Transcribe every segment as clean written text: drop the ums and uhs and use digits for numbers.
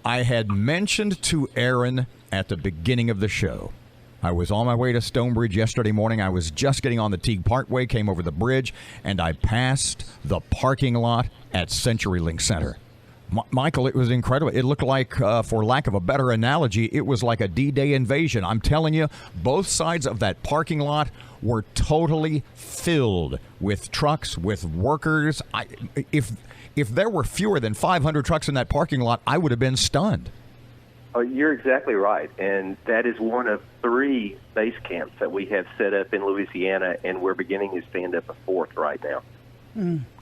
I had mentioned to Aaron at the beginning of the show, I was on my way to Stonebridge yesterday morning. I was just getting on the Teague Parkway, came over the bridge, and I passed the parking lot at CenturyLink Center. Michael, it was incredible. It looked like, for lack of a better analogy, it was like a D-Day invasion. I'm telling you, both sides of that parking lot were totally filled with trucks, with workers. If there were fewer than 500 trucks in that parking lot, I would have been stunned. Oh, you're exactly right, and that is one of 3 base camps that we have set up in Louisiana, and we're beginning to stand up a 4th right now.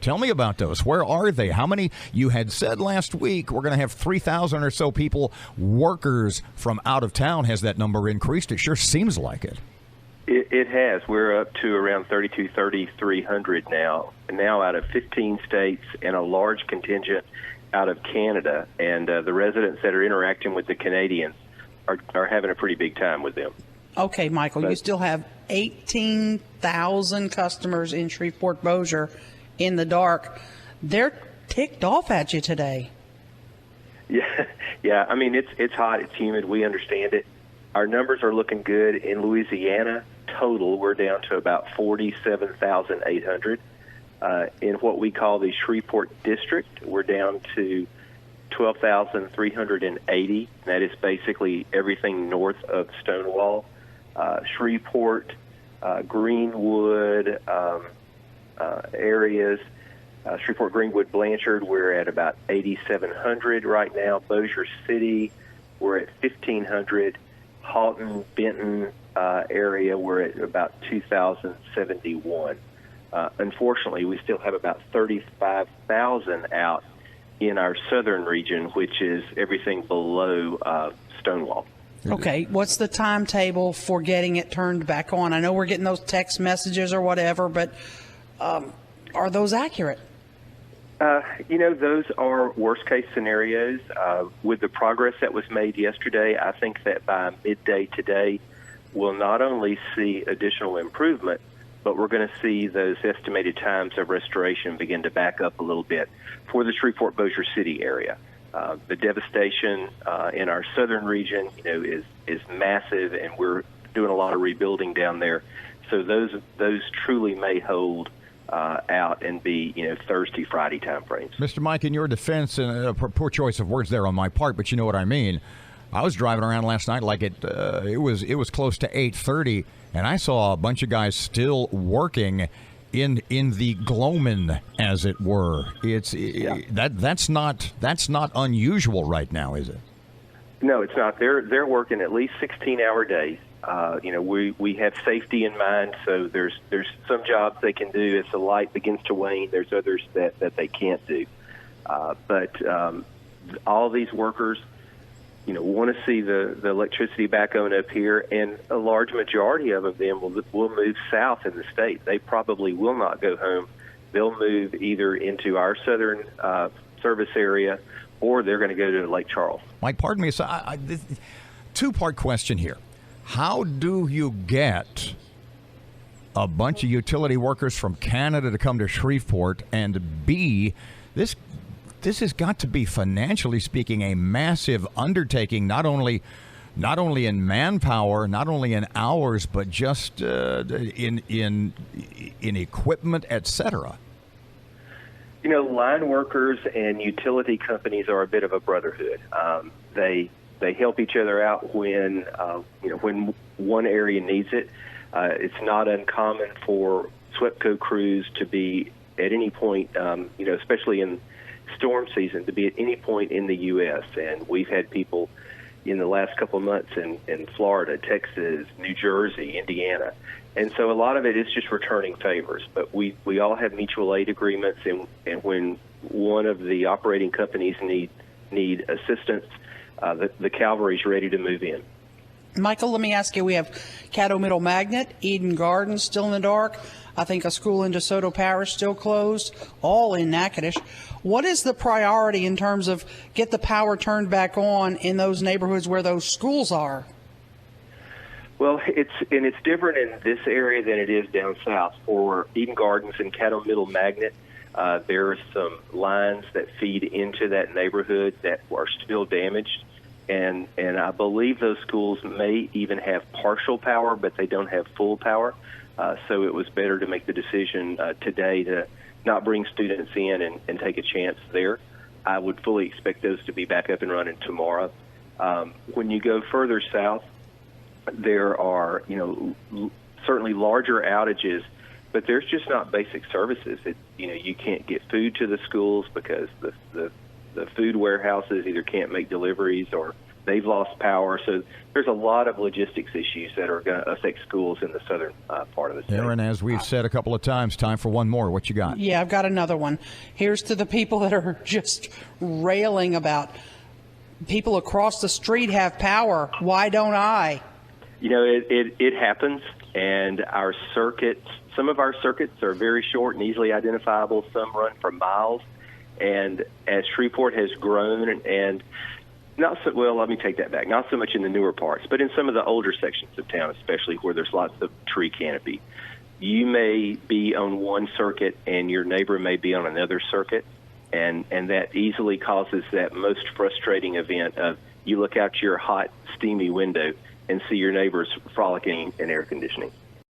Tell me about those. Where are they? How many? You had said last week we're going to have 3,000 or so people, workers from out of town. Has that number increased? It sure seems like it. It has. We're up to around 3,300 now out of 15 states and a large contingent out of Canada. And the residents that are interacting with the Canadians are having a pretty big time with them. Okay, Michael, you still have 18,000 customers in Shreveport-Bossier in the dark. They're ticked off at you today. Yeah. I mean, it's hot. It's humid. We understand it. Our numbers are looking good. In Louisiana, total, we're down to about 47,800. In what we call the Shreveport District, we're down to 12,380. That is basically everything north of Stonewall. Shreveport, Greenwood areas, Shreveport, Greenwood, Blanchard, we're at about 8,700 right now. Bossier City, we're at 1,500. Houghton, Benton area, we're at about 2,071. Unfortunately, we still have about 35,000 out in our southern region, which is everything below Stonewall. Okay, what's the timetable for getting it turned back on? I know we're getting those text messages or whatever, but are those accurate? Those are worst-case scenarios. With the progress that was made yesterday, I think that by midday today, we'll not only see additional improvement, but we're going to see those estimated times of restoration begin to back up a little bit for the Shreveport-Bossier City area. The devastation in our southern region, is massive, and we're doing a lot of rebuilding down there. So those truly may hold out and be, Thursday, Friday time frames. Mr. Mike, in your defense, and poor choice of words there on my part, but you know what I mean. I was driving around last night like it was close to 8:30, and I saw a bunch of guys still working in the gloaming, as it were. That's not unusual right now, is it? No, it's not. They're working at least 16-hour days. We have safety in mind, so there's some jobs they can do as the light begins to wane. There's others that they can't do. But all these workers, want to see the electricity back on up here, and a large majority of them will move south in the state. They probably will not go home. They'll move either into our southern service area, or they're going to go to Lake Charles. Mike, pardon me. So two-part question here. How do you get a bunch of utility workers from Canada to come to Shreveport? And B, this has got to be, financially speaking, a massive undertaking, not only in manpower, not only in hours, but just in equipment, etc. Line workers and utility companies are a bit of a brotherhood. They help each other out when one area needs it. It's not uncommon for SWEPCO crews to be at any point, especially in storm season, to be at any point in the U.S. And we've had people in the last couple of months in Florida, Texas, New Jersey, Indiana. And so a lot of it is just returning favors. But we all have mutual aid agreements, and when one of the operating companies need assistance, the cavalry's ready to move in. Michael, let me ask you, we have Caddo Middle Magnet, Eden Gardens still in the dark. I think a school in DeSoto Parish still closed, all in Natchitoches. What is the priority in terms of get the power turned back on in those neighborhoods where those schools are? Well, it's different in this area than it is down south. For Eden Gardens and Caddo Middle Magnet, There are some lines that feed into that neighborhood that are still damaged, and I believe those schools may even have partial power, but they don't have full power. So it was better to make the decision today to not bring students in and take a chance there. I would fully expect those to be back up and running tomorrow. When you go further south, there are, certainly larger outages, but there's just not basic services. You can't get food to the schools because the food warehouses either can't make deliveries or they've lost power. So there's a lot of logistics issues that are going to affect schools in the southern part of the state. Aaron, as we've said a couple of times, time for one more. What you got? Yeah, I've got another one. Here's to the people that are just railing about people across the street have power. Why don't I? It happens, and our circuits, some of our circuits are very short and easily identifiable. Some run for miles. And as Shreveport has grown and let me take that back. Not so much in the newer parts, but in some of the older sections of town, especially where there's lots of tree canopy. You may be on one circuit and your neighbor may be on another circuit, and that easily causes that most frustrating event of you look out your hot, steamy window and see your neighbors frolicking in air conditioning.